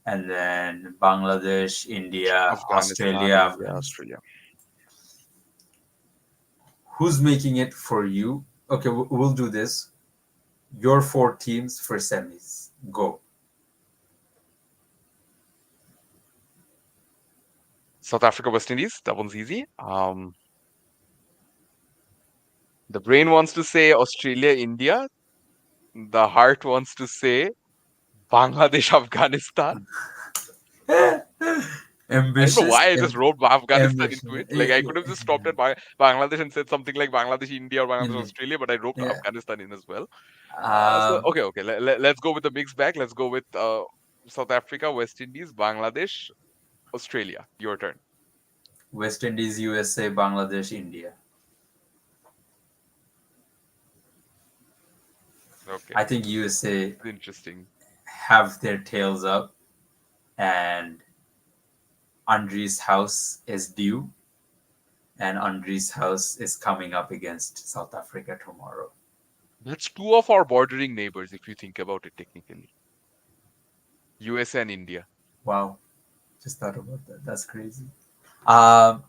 and then Bangladesh, India, Australia, Afghanistan, India, Afghanistan. Australia. Who's making it for you? Okay, we'll do this. Your four teams for semis. Go. South Africa, West Indies. That one's easy. The brain wants to say Australia, India. The heart wants to say Bangladesh, Afghanistan. I don't know Ambitious why I just and wrote Afghanistan into ambition. it. Like I could have just stopped at Bangladesh and said something like Bangladesh, India, or Bangladesh, India. Australia, but I wrote Yeah. Afghanistan in as well. So Um, okay. Let's go with the mixed bag. Let's go with South Africa, West Indies, Bangladesh, Australia. Your turn. West Indies, USA, Bangladesh, India. Okay, I think USA interesting. have their tails up, and Andri's house is due, and Andri's house is coming up against South Africa tomorrow. That's two of our bordering neighbors, if you think about it technically. USA and India. Wow, just thought about that. That's crazy. Um,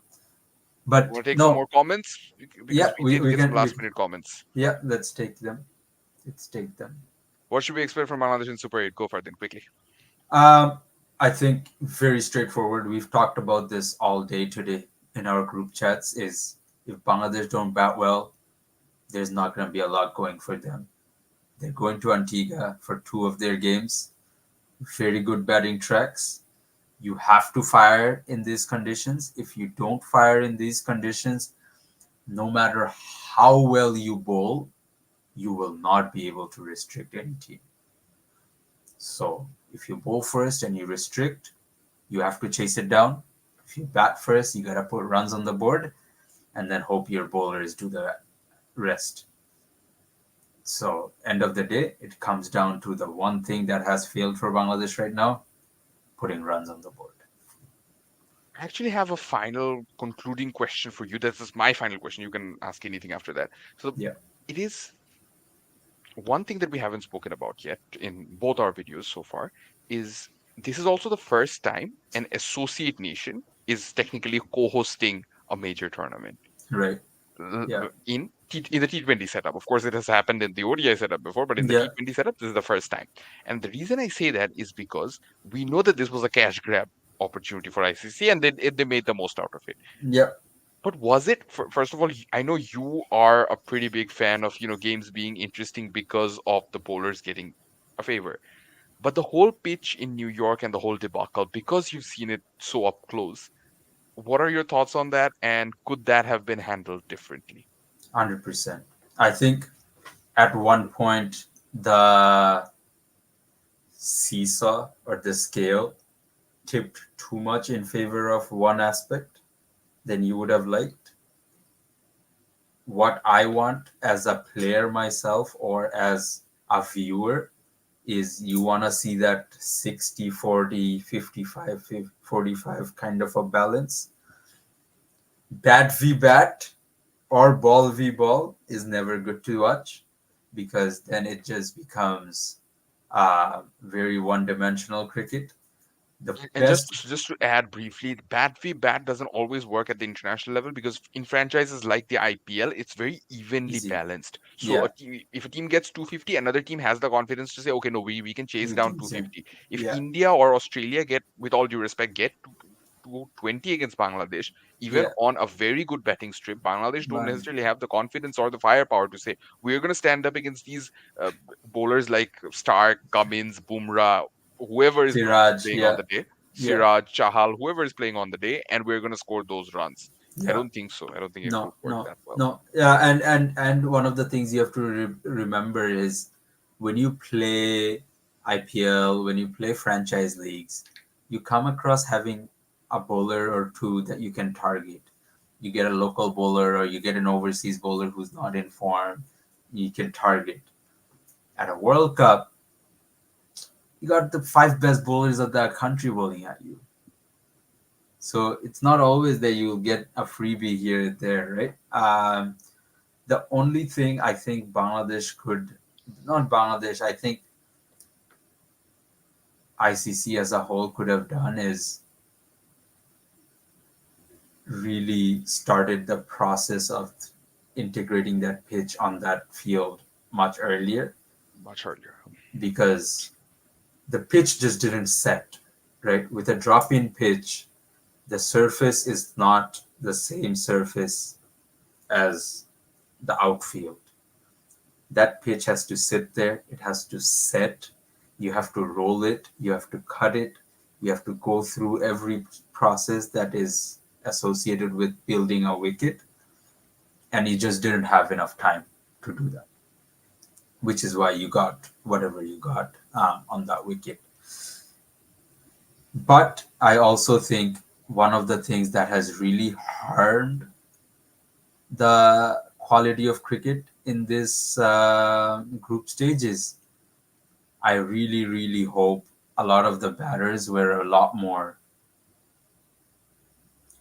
but Want to take some no, more comments because yeah, we did we get some can last minute comments. yeah, let's take them. Let's take them. What should we expect from Bangladesh in Super 8? Go for it then quickly. Um, I think very straightforward. We've talked about this all day today in our group chats. Is if Bangladesh don't bat well, there's not going to be a lot going for them. They're going to Antigua for two of their games. Very good batting tracks. You have to fire in these conditions. If you don't fire in these conditions, no matter how well you bowl, you will not be able to restrict any team. So if you bowl first and you restrict, you have to chase it down. If you bat first, you got to put runs on the board and then hope your bowlers do the rest. So, end of the day, it comes down to the one thing that has failed for Bangladesh right now, putting runs on the board. I actually have a final concluding question for you. This is my final question. You can ask anything after that. So Yeah, it is one thing that we haven't spoken about yet in both our videos so far is this is also the first time an associate nation is technically co-hosting a major tournament right. Yeah, in the T20 setup. Of course, it has happened in the ODI setup before, but in the yeah, T20 setup, this is the first time. And the reason I say that is because we know that this was a cash grab opportunity for ICC, and they made the most out of it. yeah. But was it first of all? I know you are a pretty big fan of games being interesting because of the bowlers getting a favor. But the whole pitch in New York and the whole debacle, because you've seen it so up close, what are your thoughts on that? And could that have been handled differently? 100%. I think at one point the seesaw or the scale tipped too much in favor of one aspect than you would have liked. What I want as a player myself or as a viewer is you want to see that 60-40, 55-45 kind of a balance. Bat v bat or ball v ball is never good to watch because then it just becomes very one dimensional cricket. The And just best, just to add briefly, bat v bat doesn't always work at the international level because in franchises like the IPL, it's very evenly easy, balanced. So yeah, if a team gets 250, another team has the confidence to say, okay, no, we can chase we down can say, 250. If yeah, India or Australia get, with all due respect, get to 220 against Bangladesh, even yeah, on a very good batting strip, Bangladesh don't man, necessarily have the confidence or the firepower to say we're going to stand up against these bowlers like Stark, Cummins, Bumrah, whoever is Siraj, playing on yeah, the day, yeah, Siraj, Chahal, whoever is playing on the day, and we're going to score those runs. I yeah. don't think so. I don't think it would No, work no, that well. no. Yeah, and one of the things you have to remember is when you play IPL, when you play franchise leagues, you come across having a bowler or two that you can target. You get a local bowler or you get an overseas bowler who's not in form, you can target. At a World Cup, you got the five best bowlers of that country bowling at you. So it's not always that you'll get a freebie here and there, right? The only thing I think Bangladesh could, not Bangladesh, I think ICC as a whole could have done is really started the process of integrating that pitch on that field much earlier Much earlier. because the pitch just didn't set, right? With a drop in pitch, the surface is not the same surface as the outfield. That pitch has to sit there, it has to set, you have to roll it, you have to cut it, you have to go through every process that is associated with building a wicket, and you just didn't have enough time to do that, which is why you got whatever you got on that wicket. But I also think one of the things that has really harmed the quality of cricket in this group stages, I really, really hope a lot of the batters were a lot more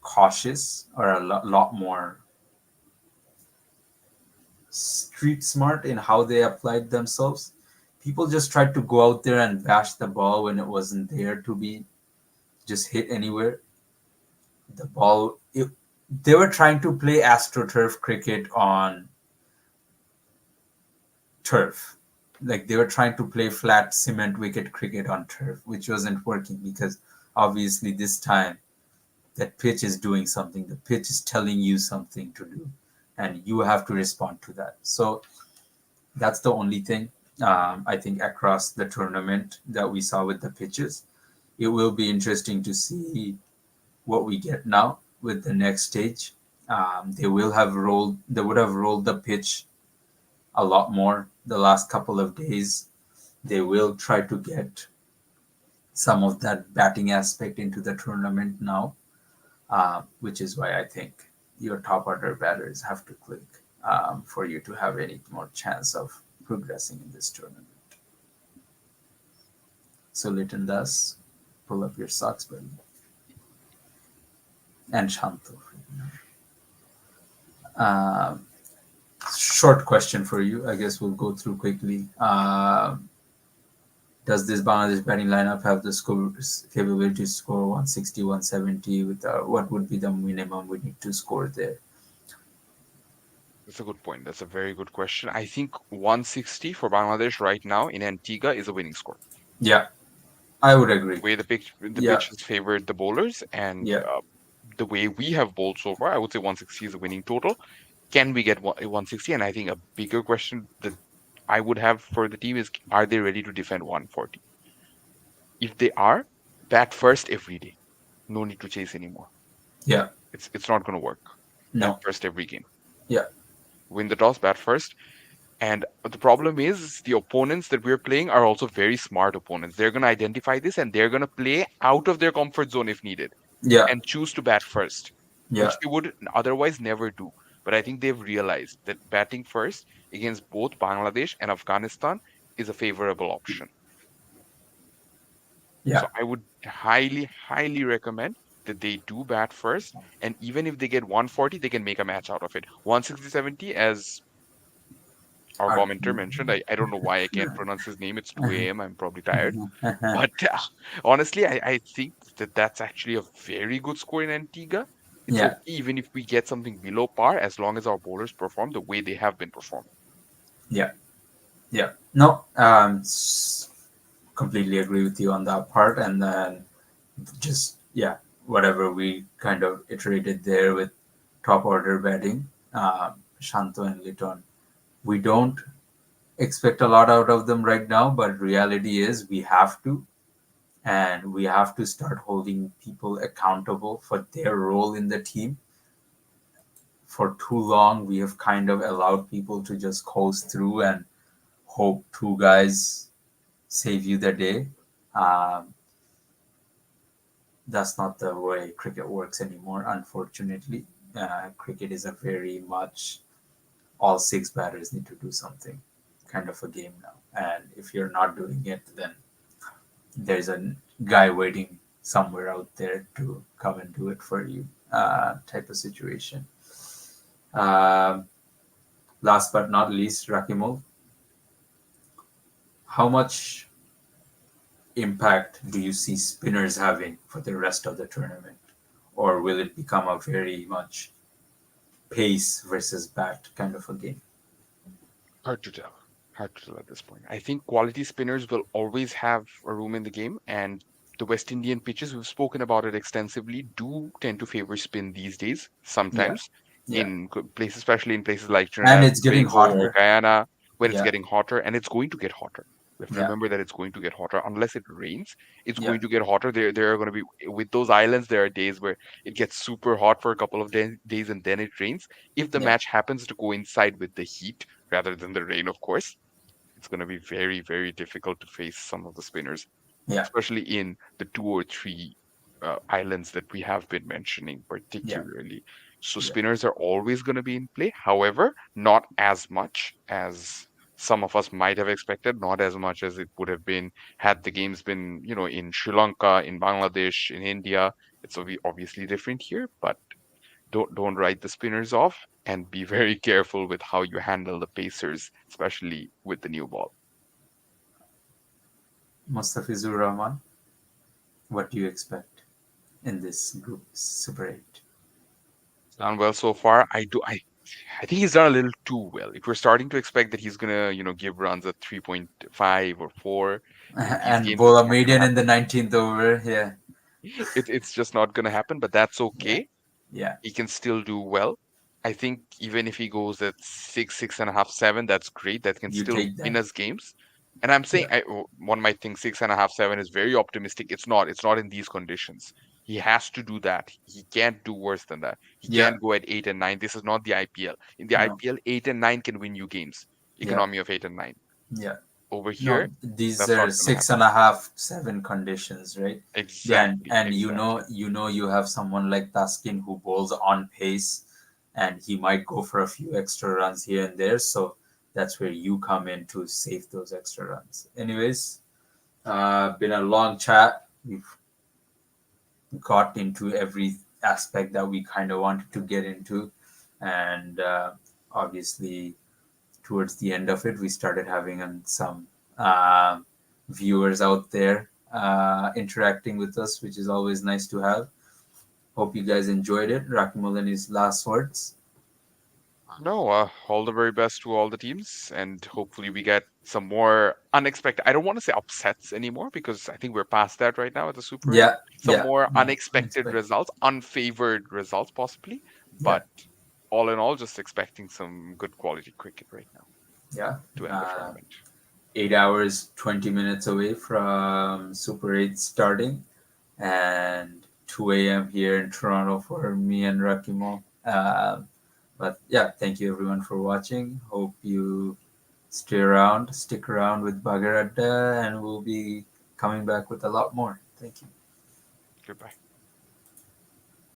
cautious or a lot more street smart in how they applied themselves. People just tried to go out there and bash the ball when it wasn't there to be just hit anywhere. The ball, they were trying to play astroturf cricket on turf. Like they were trying to play flat cement wicket cricket on turf, which wasn't working because obviously this time that pitch is doing something, the pitch is telling you something to do, and you have to respond to that. So that's the only thing I think across the tournament that we saw with the pitches. It will be interesting to see what we get now with the next stage. They would have rolled the pitch a lot more the last couple of days. They will try to get some of that batting aspect into the tournament now, which is why I think your top order batters have to click for you to have any more chance of progressing in this tournament. So Liton Das, pull up your socks, buddy, and Shanto. Um, Short question for you. I guess we'll go through quickly. Does this Bangladesh batting lineup have the score capability to score 160, 170? With what would be the minimum we need to score there? That's a good point. That's a very good question. I think 160 for Bangladesh right now in Antigua is a winning score. Yeah, I would agree. The way the Yeah, pitch has favored the bowlers and yeah, the way we have bowled so far, I would say 160 is a winning total. Can we get 160? And I think a bigger question that I would have for the team is, are they ready to defend 140? If they are, bat first every day. No need to chase anymore. yeah. It's not going to work. Bat No, first every game. yeah, Win the toss, bat first. And the problem is the opponents that we're playing are also very smart opponents. They're going to identify this and they're going to play out of their comfort zone if needed yeah, and choose to bat first, yeah, which they would otherwise never do. But I think they've realized that batting first against both Bangladesh and Afghanistan is a favorable option. Yeah. So I would highly, highly recommend that they do bat first. And even if they get 140, they can make a match out of it. 160, 70, as our Art. commenter mentioned, I don't know why I can't pronounce his name. It's 2 a.m. I'm probably tired. But honestly, I think that that's actually a very good score in Antigua. It's Yeah. okay even if we get something below par, as long as our bowlers perform the way they have been performing. Yeah. Yeah. No. Completely agree with you on that part. And then just yeah, whatever we kind of iterated there with top order batting, Shanto and Liton. We don't expect a lot out of them right now, but reality is we have to, and we have to start holding people accountable for their role in the team. For too long, we have kind of allowed people to just coast through and hope two guys save you the day. Um, that's not the way cricket works anymore, unfortunately. Cricket is a very much all six batters need to do something kind of a game now. And if you're not doing it, then there's a guy waiting somewhere out there to come and do it for you, type of situation. Um, Last but not least, Rakimov, how much impact do you see spinners having for the rest of the tournament? Or will it become a very much pace versus bat kind of a game? Hard to tell. Hard to tell at this point. I think quality spinners will always have a room in the game, and the West Indian pitches, we've spoken about it extensively, do tend to favor spin these days, Yeah, sometimes, yeah. places, especially in places like And Trinidad and it's getting Tobago or hotter. Guyana, when it's Yeah, getting hotter, and it's going to get hotter. We have to yeah, remember that it's going to get hotter unless it rains. It's yeah, going to get hotter. There are going to be with those islands. There are days where it gets super hot for a couple of days and then it rains. If the yeah, match happens to coincide with the heat rather than the rain, of course, it's going to be very, very difficult to face some of the spinners, yeah, especially in the two or three islands that we have been mentioning, yeah, particularly. So yeah, spinners are always going to be in play. However, not as much as some of us might have expected, not as much as it would have been had the games been, in Sri Lanka, in Bangladesh, in India. It's obviously different here, but don't write the spinners off and be very careful with how you handle the pacers, especially with the new ball. Mustafizur Rahman, what do you expect in this group Super 8? Done well so far. I think he's done a little too well. If we're starting to expect that he's gonna, give runs at 3.5 or 4 in these And games, it's bowl a not gonna median in the happen. 19th over. Yeah, It's just not gonna happen, but that's yeah, okay. yeah. He can still do well. I think even if he goes at 6.5, 7, that's great. That can You still take win that. us games. And I'm saying, Yeah, one might think 6.5, 7 is very optimistic. It's not. It's not in these conditions. He has to do that. He can't do worse than that. He yeah. can't go at 8 and 9. This is not the IPL. In the No, IPL, 8 and 9 can win you games. yeah, Economy of 8 and 9. yeah. Over No, here, these that's are not going to six happen. and a half, seven conditions, right? Yeah, Exactly. and Exactly. you have someone like Taskin who bowls on pace, and he might go for a few extra runs here and there. So that's where you come in to save those extra runs. Anyways, been a long chat. We've got into every aspect that we kind of wanted to get into, and obviously towards the end of it, we started having some uh, viewers out there interacting with us, which is always nice to have. Hope you guys enjoyed it. Rakimul, any last words? No, all the very best to all the teams, and hopefully we get some more unexpected. I don't want to say upsets anymore because I think we're past that right now at the Super 8. Yeah, Some yeah, more no, unexpected unexpected. results, unfavored results possibly, Yeah, but all in all, just expecting some good quality cricket right now yeah. to end the Uh, tournament. 8 hours, 20 minutes away from Super 8 starting, and 2 a.m. here in Toronto for me and Rakimul. But yeah, thank you everyone for watching. Hope you stick around with Bagaradda, and we'll be coming back with a lot more. Thank you. Goodbye.